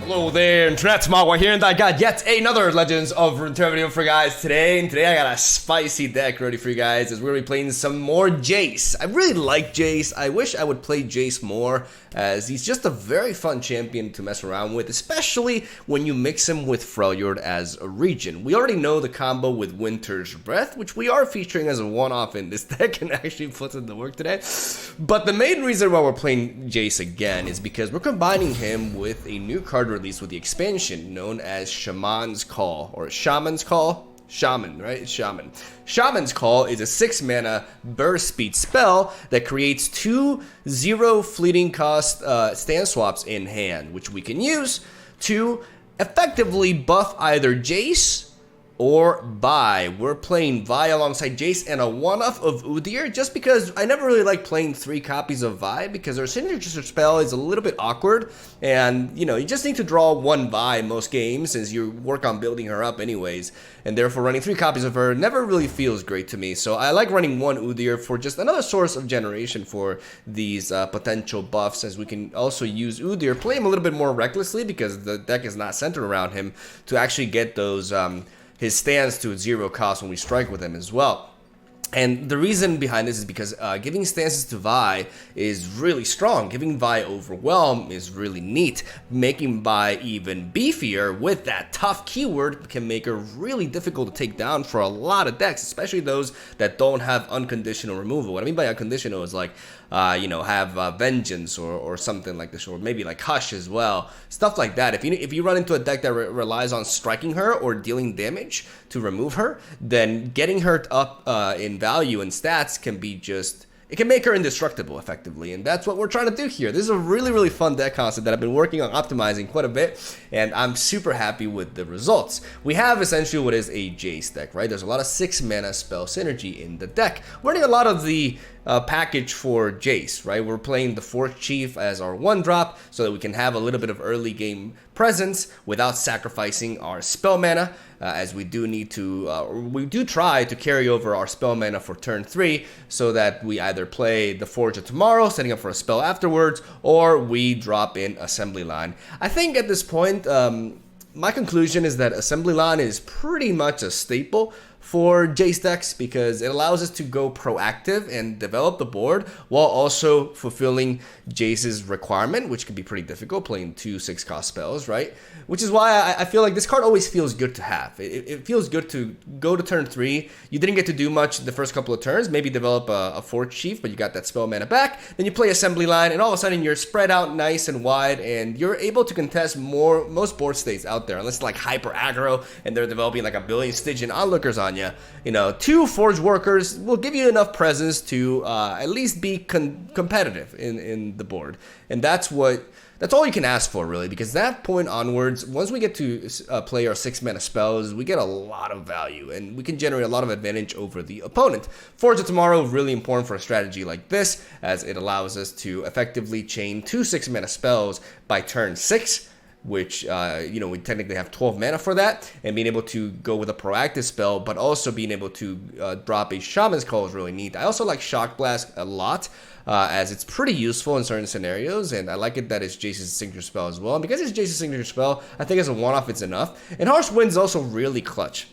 Hello there, Internet MegaMogwai here, and I got yet another Legends of Runeterra video for you guys today. And today I got a spicy deck ready for you guys as we're gonna be playing some more JAYCE. I really like JAYCE. I wish I would play JAYCE more, as he's just a very fun champion to mess around with, especially when you mix him with Freljord as a regen. We already know the combo with Winter's Breath, which we are featuring as a one-off in this deck and actually puts in the work today. But the main reason why we're playing JAYCE again is because we're combining him with a new card release with the expansion known as Shaman's Call, or Shaman's Call? Shaman, right? It's Shaman. Shaman's Call is a 6-mana burst speed spell that creates 2/0 fleeting cost stance swaps in hand, which we can use to effectively buff either JAYCE or Vi. We're playing Vi alongside JAYCE and a one-off of Udyr, just because I never really like playing 3 copies of Vi, because our signature spell is a little bit awkward, and you know, you just need to draw 1 Vi in most games since you work on building her up anyways, and therefore running 3 copies of her never really feels great to me. So I like running 1 Udyr for just another source of generation for these potential buffs, as we can also use Udyr, play him a little bit more recklessly because the deck is not centered around him, to actually get those his stance to 0 cost when we strike with him as well. And the reason behind this is because giving stances to Vi is really strong. Giving Vi Overwhelm is really neat. Making Vi even beefier with that tough keyword can make her really difficult to take down for a lot of decks, especially those that don't have unconditional removal. What I mean by unconditional is like, you know, have Vengeance or something like this, or maybe like Hush as well. Stuff like that. If you run into a deck that relies on striking her or dealing damage to remove her, then getting her up in value and stats can be just, it can make her indestructible effectively, and that's what we're trying to do here. This is a really fun deck concept that I've been working on optimizing quite a bit, and I'm super happy with the results. We have essentially what is a JAYCE deck, right? There's a lot of 6-mana spell synergy in the deck. We're running a lot of the package for JAYCE, right? We're playing the 4th Chief as our 1-drop so that we can have a little bit of early game presence without sacrificing our spell mana, as we do need to, we do try to carry over our spell mana for turn 3 so that we either play the Forge of Tomorrow, setting up for a spell afterwards, or we drop in Assembly Line. I think at this point, my conclusion is that Assembly Line is pretty much a staple for JAYCE decks, because it allows us to go proactive and develop the board while also fulfilling JAYCE's requirement, which can be pretty difficult playing 2 6-cost spells, right? Which is why I feel like this card always feels good to have. It feels good to go to turn 3. You didn't get to do much the first couple of turns, maybe develop a 4th Chief, but you got that spell mana back. Then you play Assembly Line, and all of a sudden you're spread out nice and wide, and you're able to contest most board states out there, unless it's like hyper aggro and they're developing like a billion Stygian onlookers on you. You know, 2 Forge Workers will give you enough presence to at least be competitive in the board, and that's all you can ask for, really, because that point onwards, once we get to play our 6-mana spells, we get a lot of value, and we can generate a lot of advantage over the opponent. Forge of Tomorrow, really important for a strategy like this, as it allows us to effectively chain 2 6-mana spells by turn 6, which, you know, we technically have 12 mana for that, and being able to go with a proactive spell, but also being able to drop a Shaman's Call is really neat. I also like Shock Blast a lot, as it's pretty useful in certain scenarios, and I like it that it's JAYCE's signature spell as well. And because it's JAYCE's signature spell, I think as a one-off it's enough. And Harsh Winds is also really clutch.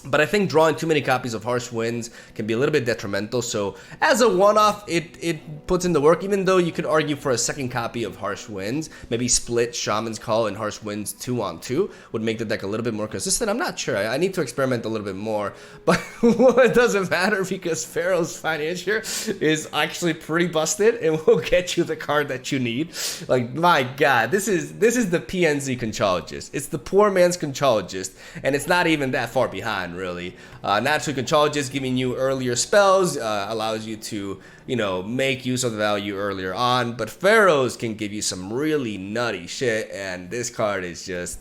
But I think drawing too many copies of Harsh Winds can be a little bit detrimental, so as a one-off, it puts in the work, even though you could argue for a second copy of Harsh Winds. Maybe split Shaman's Call and Harsh Winds 2-on-2 would make the deck a little bit more consistent. I'm not sure. I need to experiment a little bit more, but it doesn't matter, because Pharaoh's Financier is actually pretty busted and will get you the card that you need. Like, my god, this is the PNZ Conchologist. It's the poor man's Conchologist, and it's not even that far behind, really. Natural Conchologist giving you earlier spells allows you to, you know, make use of the value earlier on, but Pharaohs can give you some really nutty shit, and this card is just,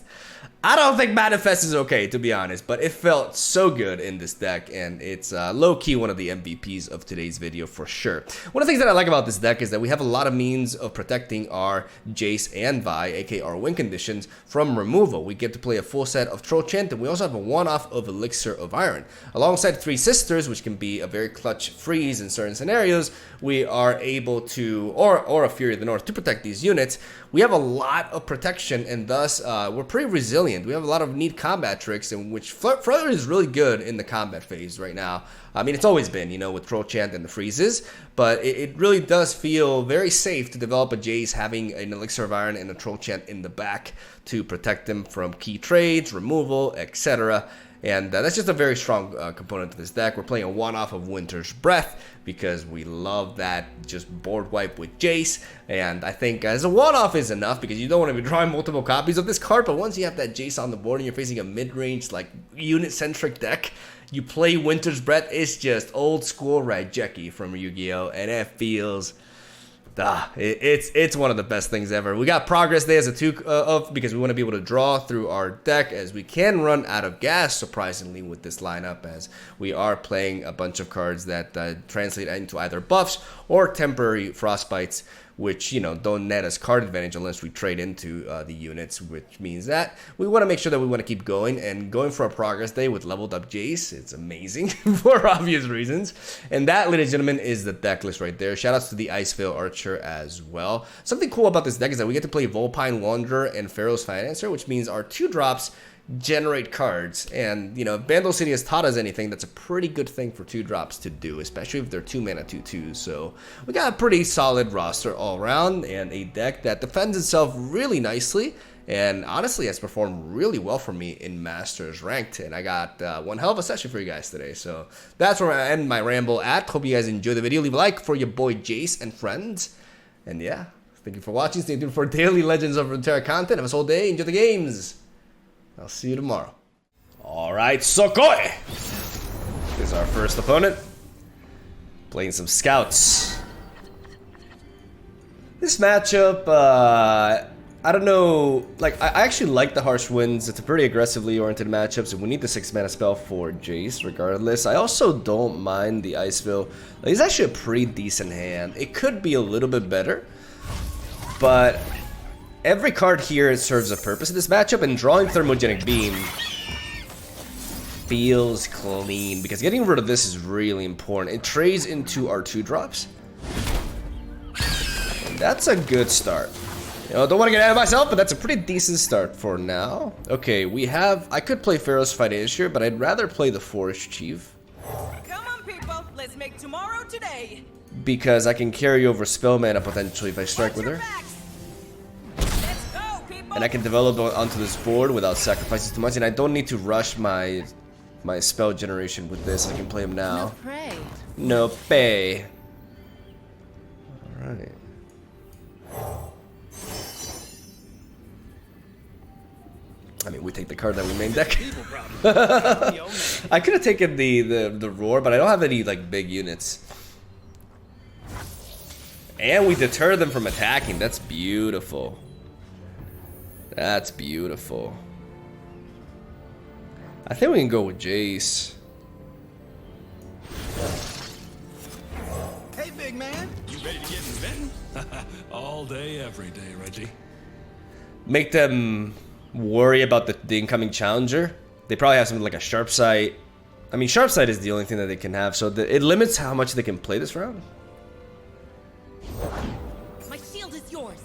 I don't think Manifest is okay, to be honest, but it felt so good in this deck, and it's low-key one of the MVPs of today's video for sure. One of the things that I like about this deck is that we have a lot of means of protecting our Jace and Vi, aka our win conditions, from removal. We get to play a full set of Troll Chant, and we also have a one-off of Elixir of Iron. Alongside Three Sisters, which can be a very clutch freeze in certain scenarios, we are able to, or a Fury of the North, to protect these units. We have a lot of protection, and thus we're pretty resilient. We have a lot of neat combat tricks in which Flutter is really good in the combat phase right now. I mean, it's always been, you know, with Troll Chant and the freezes, but it really does feel very safe to develop a Jace having an Elixir of Iron and a Troll Chant in the back to protect them from key trades, removal, etc. And that's just a very strong component to this deck. We're playing a one-off of Winter's Breath because we love that just board wipe with Jace. And I think as a one-off is enough because you don't want to be drawing multiple copies of this card. But once you have that Jace on the board and you're facing a mid-range, like, unit-centric deck, you play Winter's Breath. It's just old-school Raijeki from Yu-Gi-Oh! And it feels... it's one of the best things ever. We got Progress Day as a 2 of because we want to be able to draw through our deck as we can run out of gas, surprisingly, with this lineup, as we are playing a bunch of cards that translate into either buffs or temporary frostbites, which, you know, don't net us card advantage unless we trade into the units, which means that we want to make sure that we want to keep going, and going for a Progress Day with leveled up Jace, it's amazing for obvious reasons. And that, ladies and gentlemen, is the deck list right there. Shoutouts to the Iceveil Archer as well. Something cool about this deck is that we get to play Vulpine Wanderer and Pharaoh's Financier, which means our 2-drops generate cards, and, you know, if Bandle City has taught us anything, that's a pretty good thing for 2-drops to do, especially if they're 2-mana 2/2s. So we got a pretty solid roster all around, and a deck that defends itself really nicely, and honestly has performed really well for me in Masters Ranked. And I got one hell of a session for you guys today. So that's where I end my ramble at. Hope you guys enjoyed the video. Leave a like for your boy Jace and friends, and yeah, thank you for watching. Stay tuned for daily Legends of Runeterra content. Have a whole day. Enjoy the games. I'll see you tomorrow. Alright, Sokoi! This is our first opponent. Playing some scouts. This matchup, I don't know, like, I actually like the Harsh Winds. It's a pretty aggressively oriented matchup, so we need the 6-mana spell for Jace regardless. I also don't mind the Iceveil. He's actually a pretty decent hand. It could be a little bit better, but every card here serves a purpose in this matchup, and drawing Thermogenic Beam feels clean because getting rid of this is really important. It trades into our 2-drops. And that's a good start. You know, don't want to get ahead of myself, but that's a pretty decent start for now. Okay, we have... I could play Pharaoh's Financier, but I'd rather play the Forest Chief. Come on, people. Let's make tomorrow today. Because I can carry over spell mana potentially if I strike with her. And I can develop onto this board without sacrificing too much, and I don't need to rush my spell generation with this. I can play him now. No pray. No pay. Alright. I mean, we take the card that we main deck. I could have taken the roar, but I don't have any like big units. And we deter them from attacking. That's beautiful. That's beautiful. I think we can go with Jace. Hey, big man. You ready to get in bed? All day, every day, Reggie. Make them worry about the incoming challenger. They probably have something like a Sharp Sight. I mean, Sharp Sight is the only thing that they can have, so it limits how much they can play this round. My shield is yours.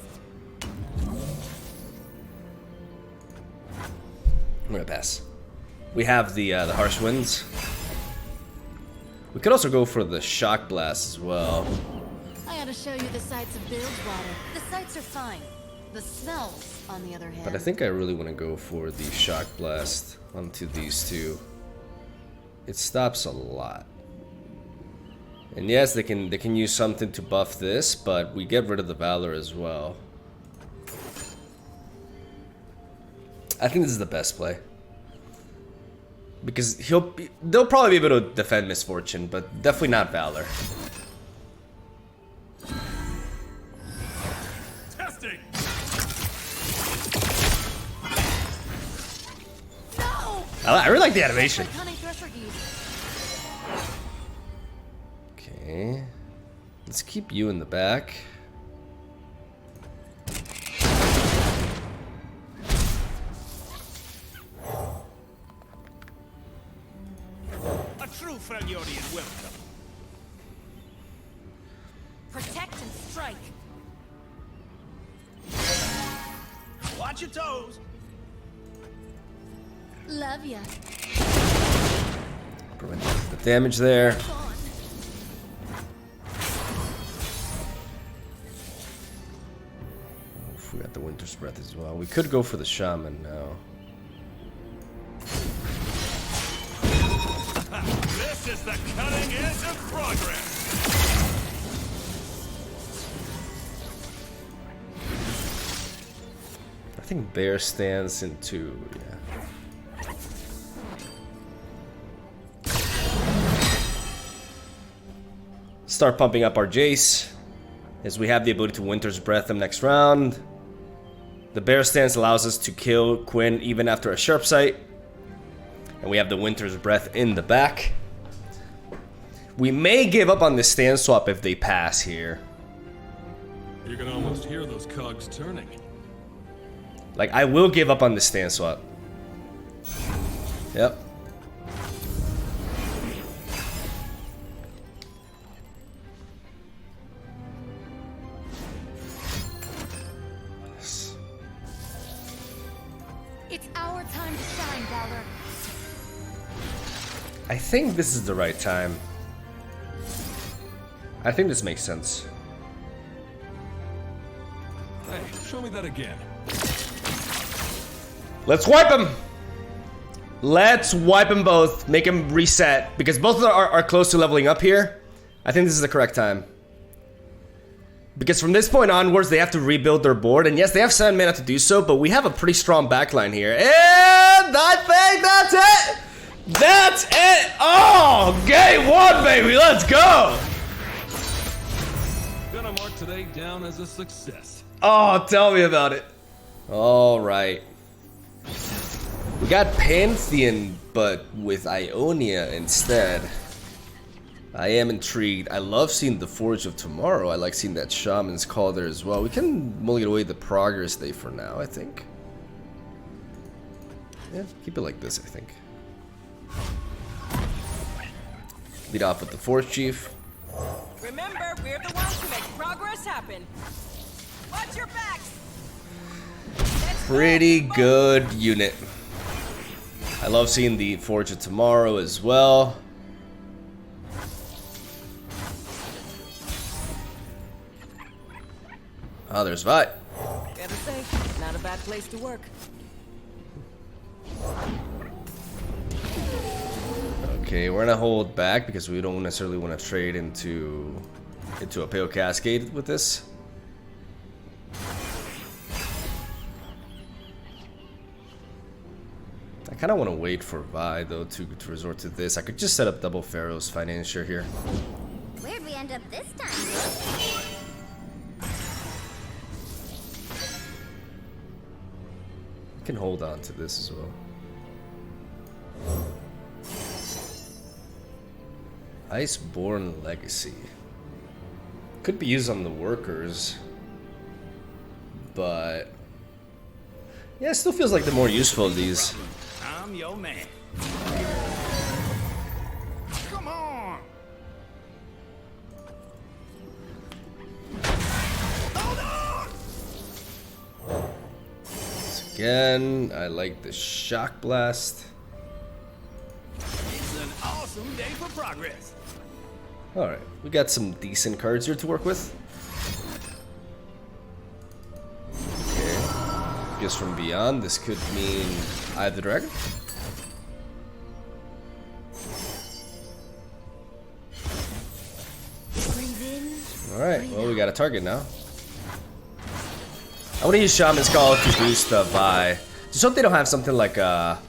I'm gonna pass. We have the Harsh Winds. We could also go for the Shock Blast as well. I ought to show you the sights of Bilgewater. The sights are fine. The smells, on the other hand. But I think I really want to go for the Shock Blast onto these two. It stops a lot. And yes, they can use something to buff this, but we get rid of the Valor as well. I think this is the best play. Because they'll probably be able to defend Misfortune, but definitely not Valor. Testing. I really like the animation. Like honey thresher geese. Okay. Let's keep you in the back. A true Freljordian welcome. Protect and strike. Watch your toes. Love ya. Prevent the damage there. Gone. Oof, we got the Winter's Breath as well. We could go for the Shaman now. This is the cutting edge of progress. I think Bear stands into, yeah. Start pumping up our Jace, as we have the ability to Winter's Breath him next round. The Bear stance allows us to kill Quinn even after a Sharp Sight. And we have the Winter's Breath in the back. We may give up on this stand swap if they pass here. You can almost hear those cogs turning. Like, I will give up on the stand swap. Yep. It's our time to shine, Valor. I think this is the right time. I think this makes sense. Hey, show me that again. Let's wipe them! Let's wipe them both. Make them reset. Because both of them are close to leveling up here. I think this is the correct time. Because from this point onwards, they have to rebuild their board. And yes, they have 7 mana to do so, but we have a pretty strong backline here. And I think that's it! That's it! Oh! Game 1, baby! Let's go! Gonna mark today down as a success. Oh, tell me about it. Alright. We got Pantheon, but with Ionia instead. I am intrigued. I love seeing the Forge of Tomorrow. I like seeing that Shaman's Call there as well. We can mulligan away the Progress Day for now, I think. Yeah, keep it like this, I think. Lead off with the Forge Chief. Remember, we're the ones who make progress happen. Watch your backs. Let's go, Pretty people. good unit. I love seeing the Forge of Tomorrow as well. Oh, there's Vi. Gotta say, not a bad place to work. Okay, we're gonna hold back because we don't necessarily want to trade into a Pale Cascade with this. I kind of want to wait for Vi though to resort to this. I could just set up double Pharaoh's Financier here. Where'd we end up this time? I can hold on to this as well. Iceborne Legacy. Could be used on the workers. But yeah, it still feels like the more useful of these. I'm your man. Come on. Hold on. Once again, I like the Shock Blast. It's an awesome day for progress. Alright, we got some decent cards here to work with. Okay. Guess from beyond, this could mean Eye of the Dragon. Alright, well, we got a target now. I want to use Shaman's Call to boost the Vi. Just hope they don't have something like a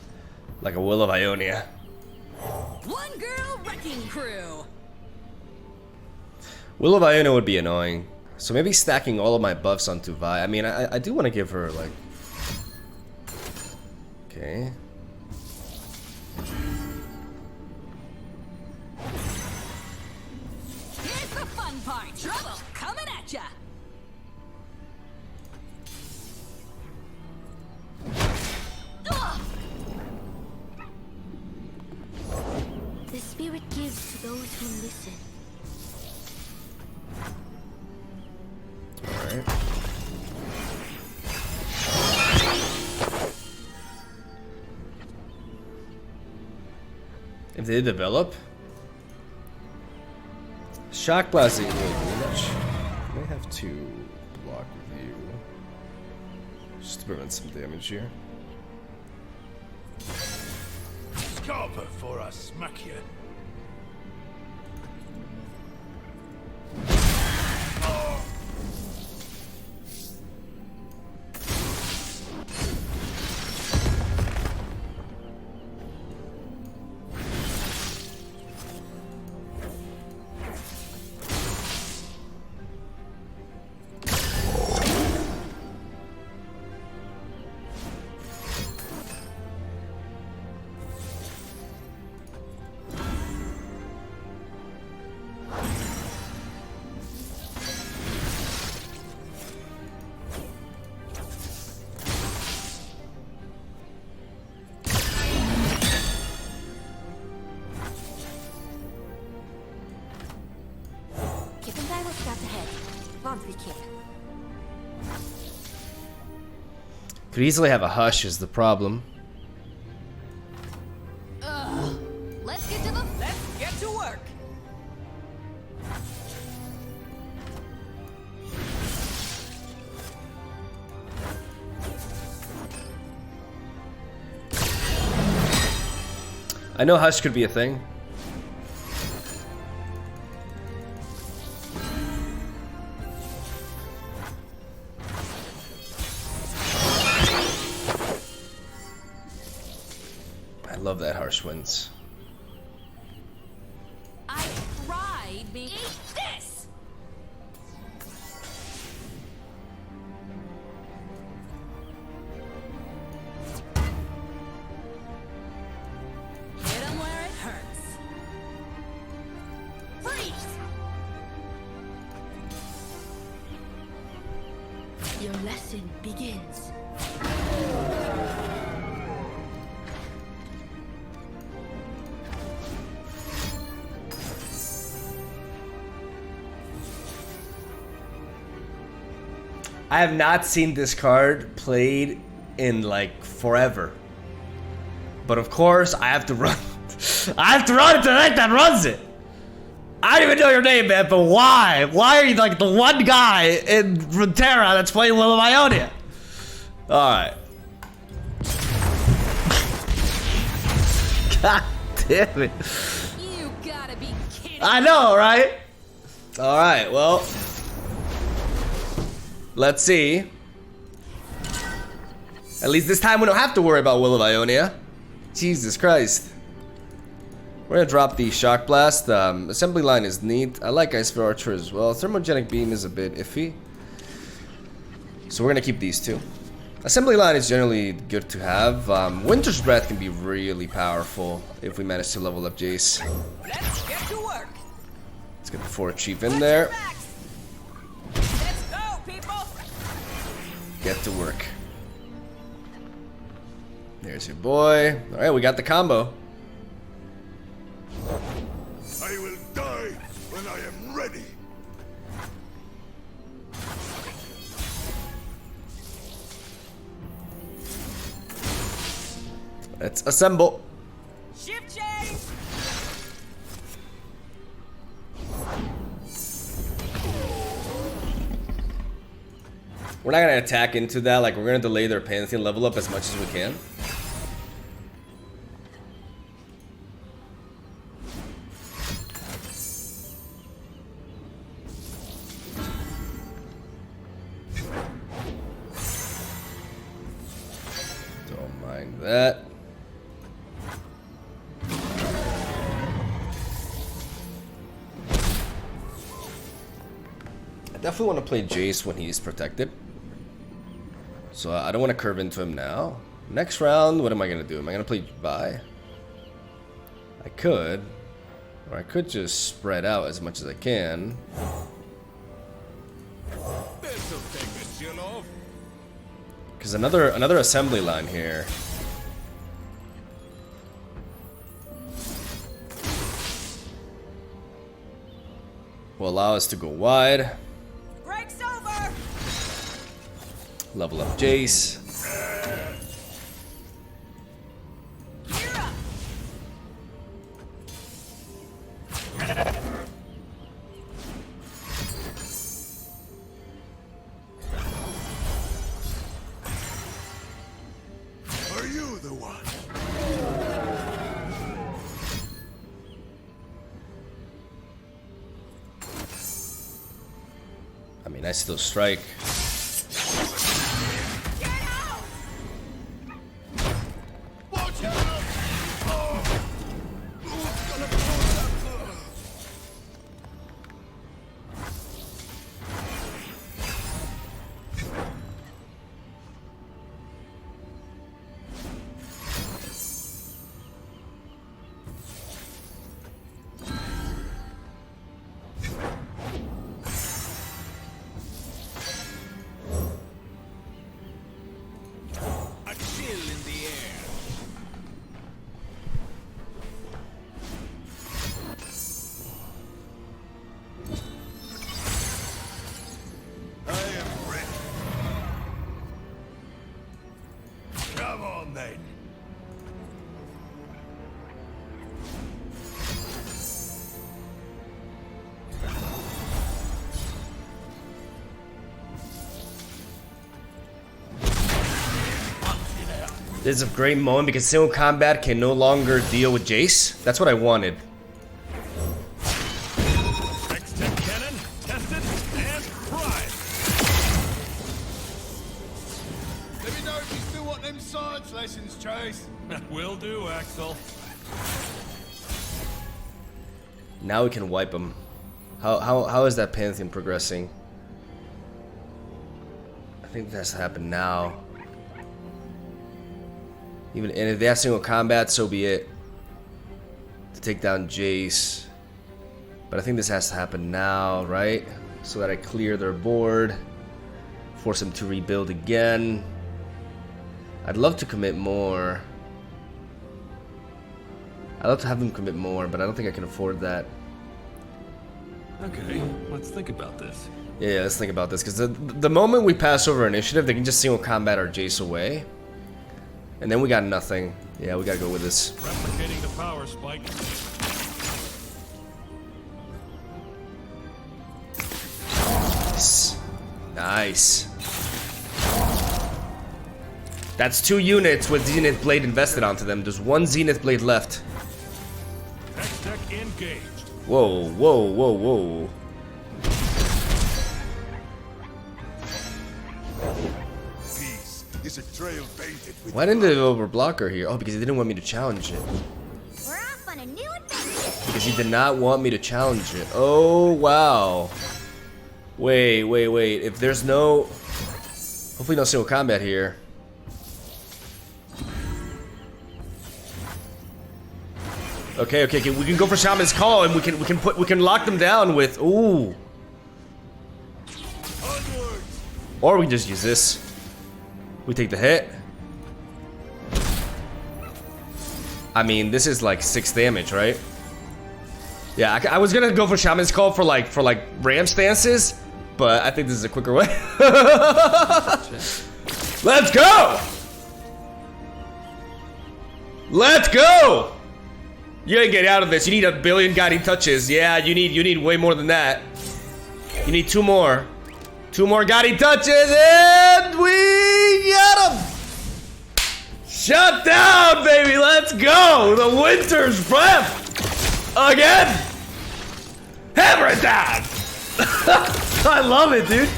Will of Ionia. One girl wrecking crew. Will of Ionia would be annoying. So maybe stacking all of my buffs onto Vi. I mean, I do want to give her, like... Okay. vampire trouble coming at ya. The spirit gives to those who listen. Alright. If they develop, shock blasting will damage. May have to block with you just to prevent some damage here. Scarper for a smack you. Could easily have a hush is the problem. Let's get to work. I know hush could be a thing. I love that harsh winds. I tried being. Eat this. Hit 'em where it hurts. Freeze. Your lesson begins. I have not seen this card played in like forever. But of course, I have to run. I have to run it tonight that runs it. I don't even know your name, man, but why? Why are you like the one guy in Runeterra that's playing Will of Ionia? Alright. God damn it. You gotta be kidding. I know, right? Alright, well. Let's see. At least this time we don't have to worry about Will of Ionia. Jesus Christ. We're gonna drop the Shock Blast. Assembly line is neat. I like Ice for Archer as well. Thermogenic Beam is a bit iffy. So we're gonna keep these two. Assembly line is generally good to have. Winter's Breath can be really powerful if we manage to level up Jace. Let's get to work. Let's get the 4 Chief in there. Let's go, people. Get to work. There's your boy. Alright, we got the combo. I will die when I am ready. Let's assemble. Shift change. We're not gonna attack into that, like we're gonna delay their Pantheon level up as much as we can. Don't mind that. I definitely want to play Jace when he's protected. So I don't want to curve into him now. Next round, what am I going to do? Am I going to play Vi? I could. Or I could just spread out as much as I can. This'll take the chill off. Because another assembly line here. Will allow us to go wide. Break's over. Level up Jace. Gear up. Are you the one? I mean, I still strike. Get out. Watch out! Oh. Who's gonna pull that? A chill in the air. I am ready. Come on then. This is a great moment because single combat can no longer deal with Jace. That's what I wanted. X-Tech cannon, tested and primed. Let me know if you still want them science lessons, Chase. Will do, Axel. Now we can wipe him. How is that Pantheon progressing? I think that's happened now. Even and if they have single combat, so be it. To take down Jace. But I think this has to happen now, right? So that I clear their board. Force them to rebuild again. I'd love to commit more. I'd love to have them commit more, but I don't think I can afford that. Okay, let's think about this. Yeah, let's think about this. Because the moment we pass over initiative, they can just single combat our Jace away. And then we got nothing. Yeah, we gotta go with this. Replicating the power spike. Nice. Nice. That's 2 units with Zenith Blade invested onto them. There's 1 Zenith Blade left. X-Tech engaged. Whoa, whoa, whoa, whoa. Peace is a trail painted with Why didn't they over blocker here? Oh, because he didn't want me to challenge it. We're off on a new adventure. Because he did not want me to challenge it. Oh, wow. Wait, wait, wait. If there's no... Hopefully no single combat here. Okay, okay, okay. We can go for Shaman's Call and we can lock them down with... Ooh. onwards. Or we just use this. We take the hit. I mean, this is like 6 damage, right? Yeah, I was gonna go for Shaman's Call for like ram stances, but I think this is a quicker way. Let's go! Let's go! You gotta get out of this. You need 1 billion guiding touches. Yeah, you need way more than that. You need 2 more. 2 more guiding touches, and we got him! Shut down, baby! Let's go! The winter's breath! Again! Hammer it down! I love it, dude!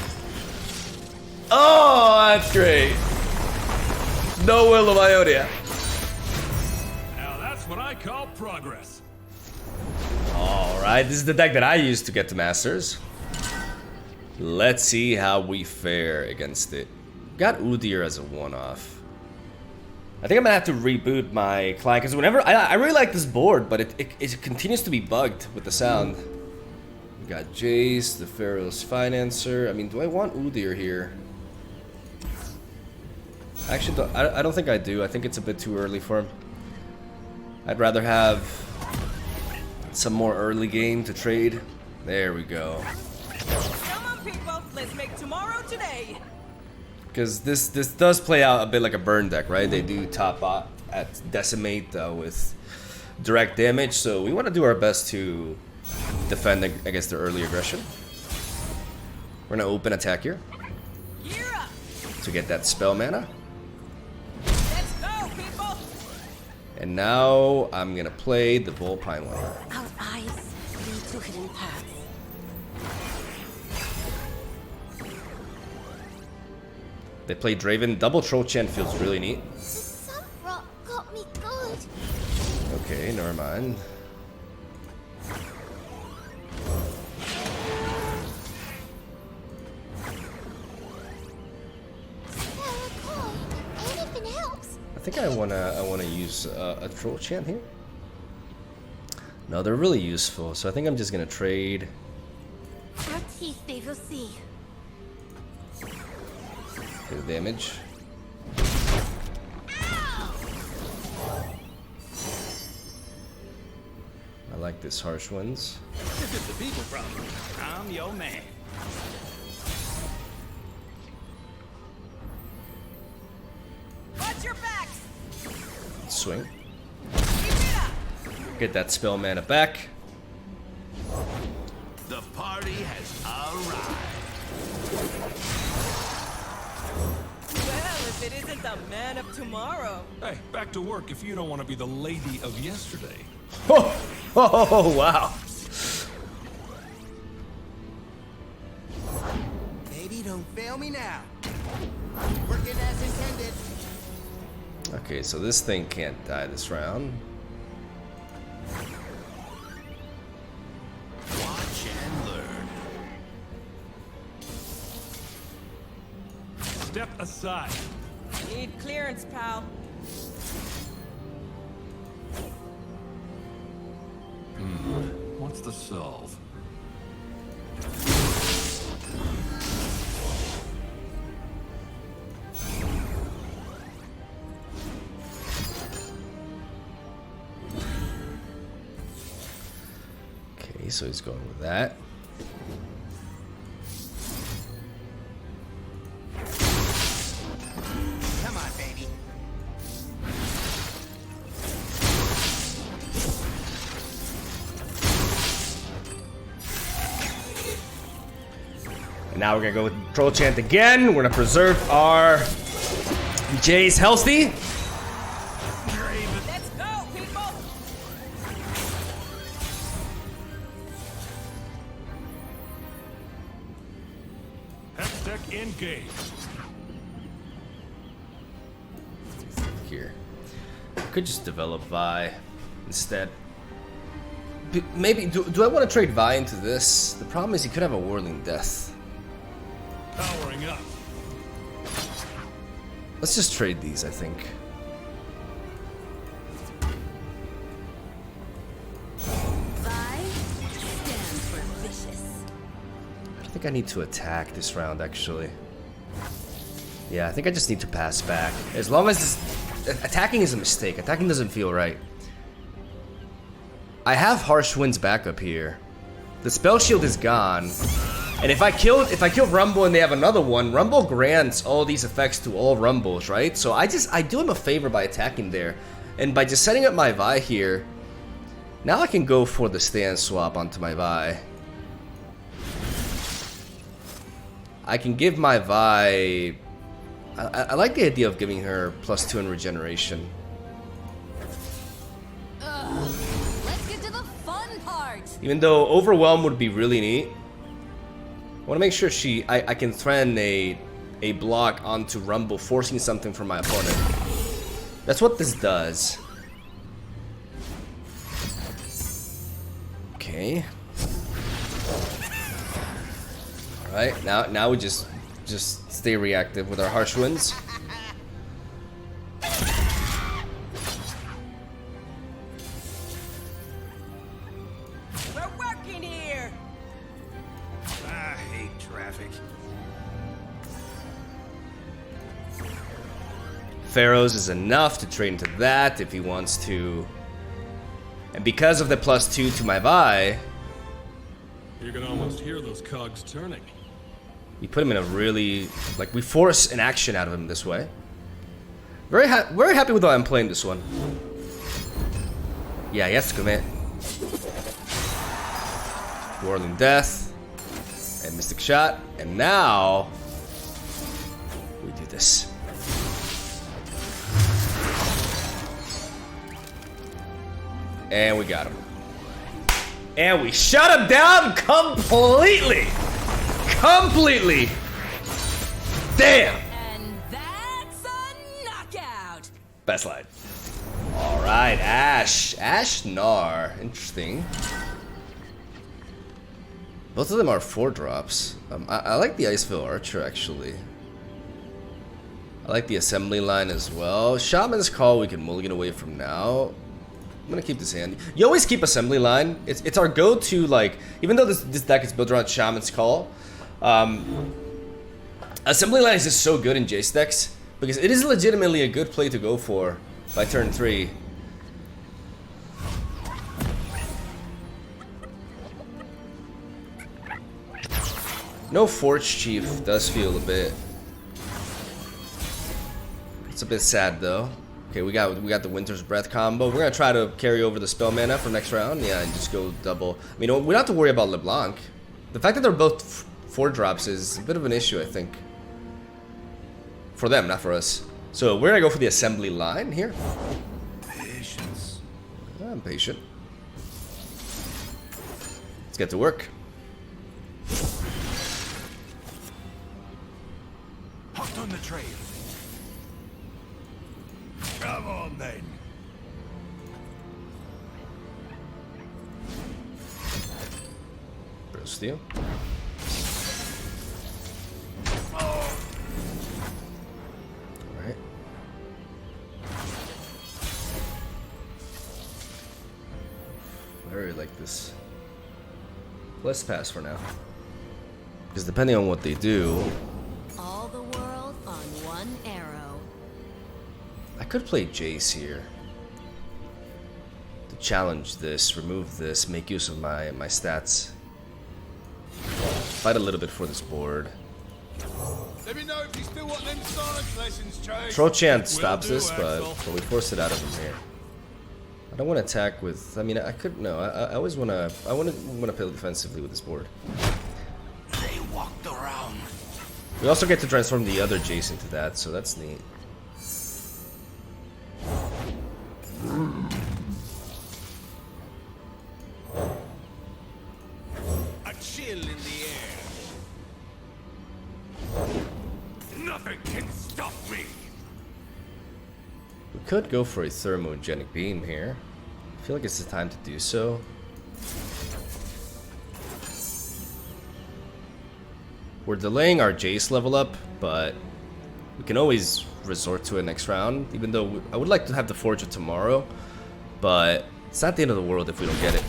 Oh, that's great. No will of Ionia. Now that's what I call progress. Alright, this is the deck that I use to get to Masters. Let's see how we fare against it. Got Udyr as a one-off. I think I'm gonna have to reboot my client because whenever I really like this board, but it continues to be bugged with the sound. We got Jace, the Pharaoh's Financer. I mean, do I want Udyr here? Actually, I don't think I do. I think it's a bit too early for him. I'd rather have some more early game to trade. There we go. Come on, people. Let's make tomorrow today. Because this does play out a bit like a burn deck, right? They do top bot at Decimate with direct damage, so we want to do our best to defend against their early aggression. We're going to open attack here Gear up. to get that spell mana. Let's go, people. And now I'm going to play the Vulpine one. Our eyes lead to hidden paths. They play Draven. Double Troll Chant feels really neat. The sun rock got me good. Okay, never mind. Anything helps. I think I wanna use a Troll Chant here. No, they're really useful, so I think I'm just gonna trade. Our teeth they will see. The damage. I like this Harsh Winds. If it's the people problem, I'm your man. Watch your backs. Swing. Keep it up. Get that spell mana back. The party has arrived. Well, if it isn't the man of tomorrow. Hey, back to work if you don't want to be the lady of yesterday. Oh, wow. Baby, don't fail me now. Working as intended. Okay, so this thing can't die this round. Watch and learn. Step aside. Need clearance, pal. What's the solve? Okay, so he's going with that. Come on, baby. And now we're gonna go with Troll Chant again. We're gonna preserve our Jace healthy. Let's go, people. Hextech engaged. Here. I could just develop Vi instead. Maybe, do I want to trade Vi into this? The problem is he could have a Whirling Death. Powering up. Let's just trade these, I think. Vi stands for vicious. I think I need to attack this round, actually. Yeah, I think I just need to pass back. As long as this... Attacking is a mistake. Attacking doesn't feel right. I have Harsh Winds backup here. The spell shield is gone. And if I kill Rumble and they have another one, Rumble grants all these effects to all Rumbles, right? So I do him a favor by attacking there. And by just setting up my Vi here, now I can go for the stand swap onto my Vi. I can give my Vi... I like the idea of giving her +2 in regeneration. Let's get to the fun part. Even though Overwhelm would be really neat. I want to make sure I can threaten a block onto Rumble, forcing something from my opponent. That's what this does. Okay. Alright, now we just stay reactive with our Harsh Winds. traffic. Pharaohs is enough to trade into that if he wants to. And because of the +2 to my Vi, You can almost hear those cogs turning. we put him in a really, like, we force an action out of him this way. Very happy with how I'm playing this one. Yeah, he has to commit. Whirling Death and Mystic Shot, and now we do this. And we got him. And we shut him down completely. Completely. Damn. And that's a knockout. Best line. Alright, Ashe. Ashe Gnar. Interesting. Both of them are 4-drops. I like the Iceville Archer, actually. I like the assembly line as well. Shaman's Call we can mulligan away from now. I'm gonna keep this handy. You always keep assembly line. It's our go-to, like, even though this deck is built around Shaman's Call, assembly line is just so good in JAYCE decks because it is legitimately a good play to go for by turn 3. No Forge Chief does feel a bit. It's a bit sad though. Okay, we got the Winter's Breath combo. We're gonna try to carry over the spell mana for next round. Yeah, and just go double. I mean, we don't have to worry about LeBlanc. The fact that they're both 4-drops is a bit of an issue, I think. For them, not for us. So we're gonna go for the assembly line here. Patience. I'm patient. Let's get to work. Hot on the trail. Come on then. Bro Steel. Alright. I really like this. Let's pass for now. Because depending on what they do, All the world on one arrow. I could play JAYCE here. To challenge this, remove this, make use of my stats. Fight a little bit for this board. Let me know if you still want them science lessons, Chase. Troll Chant stops do, this, but we forced it out of him here. I don't want to attack with. I mean, I could no. I always want to. I want to play defensively with this board. They walked around. We also get to transform the other JAYCE into that, so that's neat. A chill in the air. Nothing can stop me. We could go for a thermogenic beam here. I feel like it's the time to do so. We're delaying our JAYCE level up, but we can always resort to it next round, even though I would like to have the Forge of tomorrow, but it's not the end of the world if we don't get it.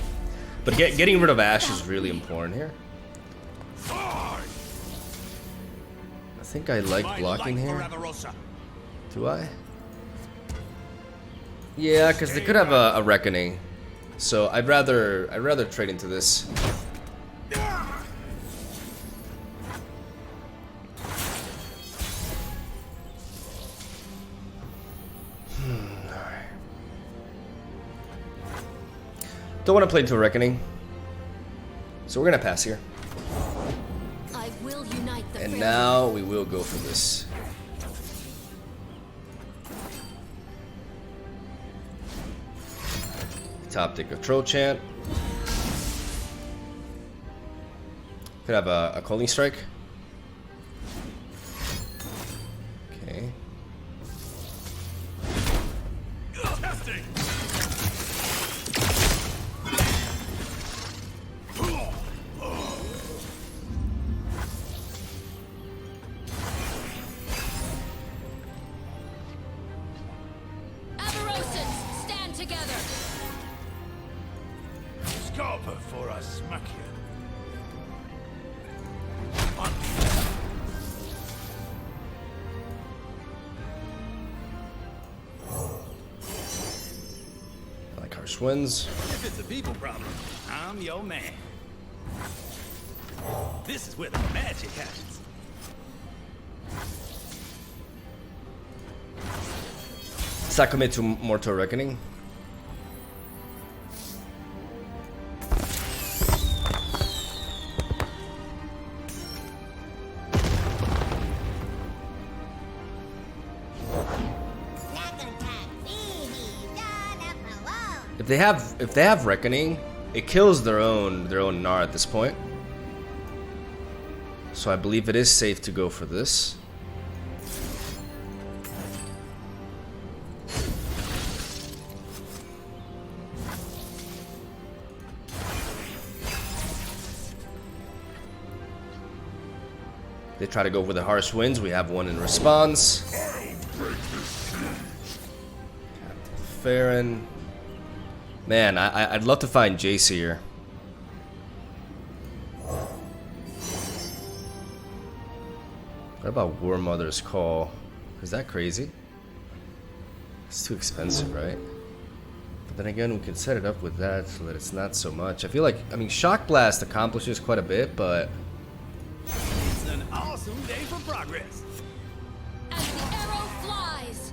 But getting rid of Ashe is really important here. I think I like blocking here. Do I? Yeah, because they could have a Reckoning. So I'd rather trade into this. Don't want to play into a Reckoning. So we're gonna pass here. I will unite the And family. now we will go for this. Top deck of Troll Chant. Could have a Calling Strike. Okay. Aberrosans, stand together. Scarper for a smack you. Harsh winds. If it's a people problem, I'm your man. This is where the magic happens. Does that commit to Mortal Reckoning? If they have Reckoning, it kills their own Gnar at this point. So I believe it is safe to go for this. They try to go for the harsh winds. We have one in response. Farron. Man, I'd love to find JAYCE here. What about War Mother's Call? Is that crazy? It's too expensive, right? But then again, we can set it up with that so that it's not so much. I feel like, I mean, Shock Blast accomplishes quite a bit, but... It's an awesome day for progress. As the arrow flies.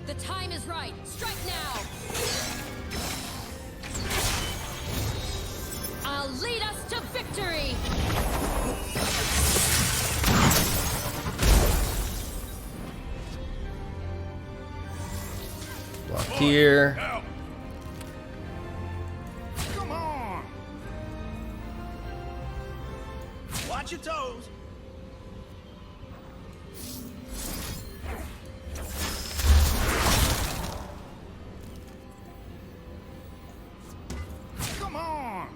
The time is right. Strike now. I'll lead us to victory. Block here. Now. Come on. Watch your toes. Come on.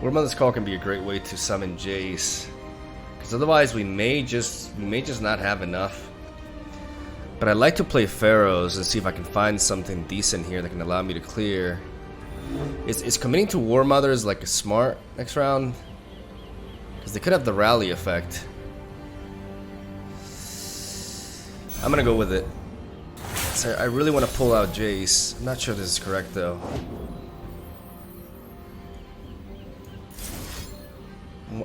War Mother's Call can be a great way to summon JAYCE, because otherwise we may just not have enough. But I'd like to play Pharaohs and see if I can find something decent here that can allow me to clear. Is committing to War Mothers like a smart next round? Because they could have the rally effect. I'm gonna go with it. So I really want to pull out JAYCE. I'm not sure this is correct though.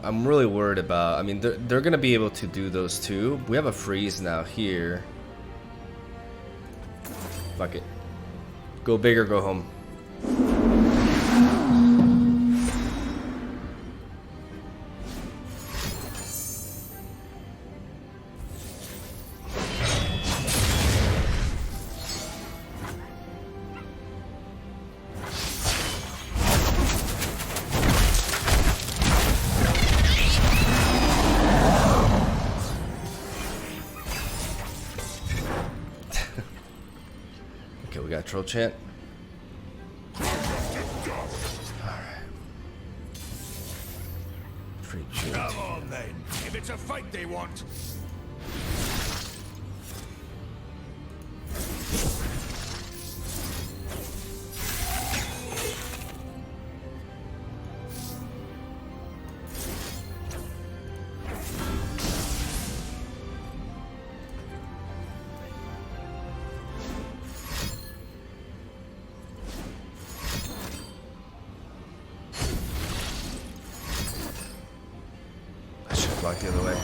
I'm really worried about. I mean, they're gonna be able to do those two. We have a freeze now here. Fuck it. Go big or go home. Okay, we got Troll Chant. Alright. Pretty chill. Come on then. If it's a fight they want. I should have blocked the other way.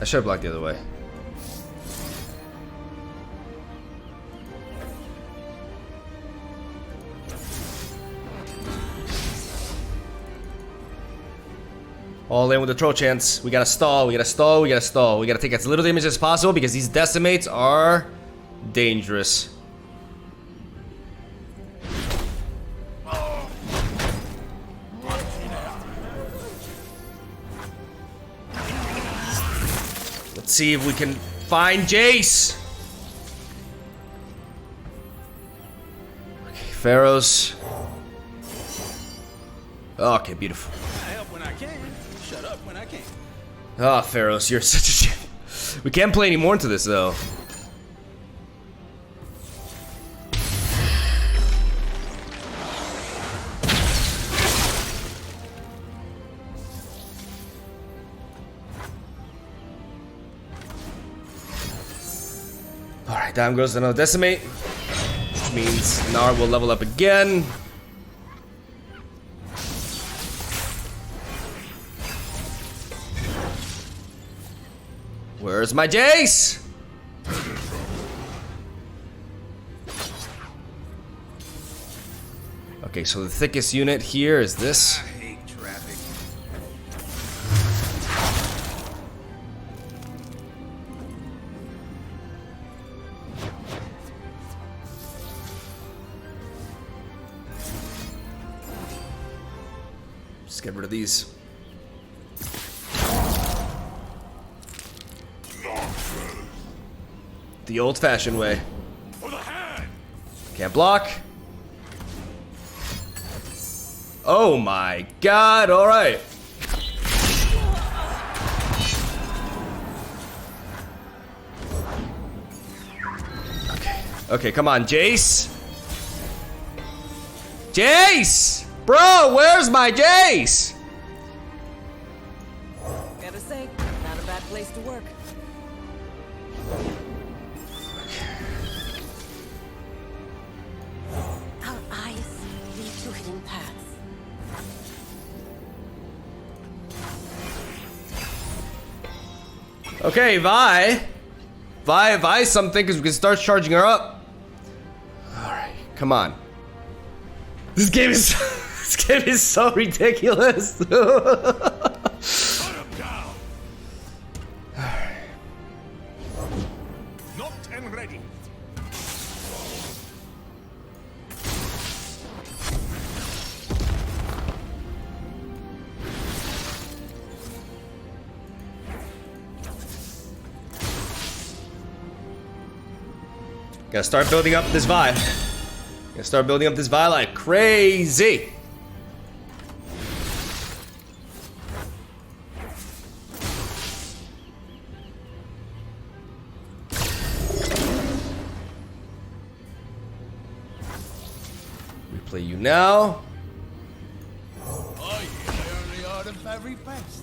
I should have blocked the other way. All in with the Troll Chants. We gotta stall, we gotta stall, we gotta stall. We gotta take as little damage as possible because these decimates are dangerous. Let's see if we can find JAYCE. Okay, Pharaohs. Okay, beautiful. I help when I can. Shut up when I can. Ah, Pharaohs, you're such a shit. We can't play any more into this though. Alright, down goes another decimate. Which means Gnar will level up again. Where's my Jace? Okay, so the thickest unit here is this. I hate traffic. Just get rid of these. The old-fashioned way. Can't block. Oh my god, alright. Okay, come on, Jace. Jace! Bro, where's my Jace? Gotta say, not a bad place to work. Our eyes lead to hidden paths. Okay, Vi something, because we can start charging her up. Alright, come on. This game is so ridiculous. Knocked and ready. Gotta start building up this Vi. Gotta start building up this Vi like crazy. Replay you now. Oh, yeah, they only are the very best.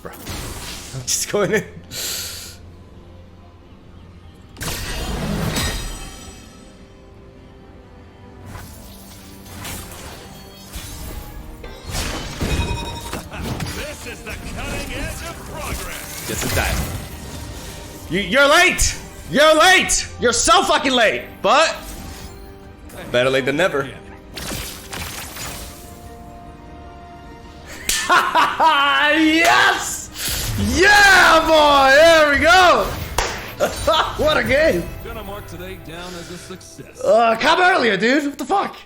Bro, I'm just going in. This is the cutting edge of progress. Just in time. You're late! You're late! You're so fucking late! But better late than never. Yes! Yeah, boy! There we go! What a game! Gonna mark today down as a success. Come earlier, dude. What the fuck?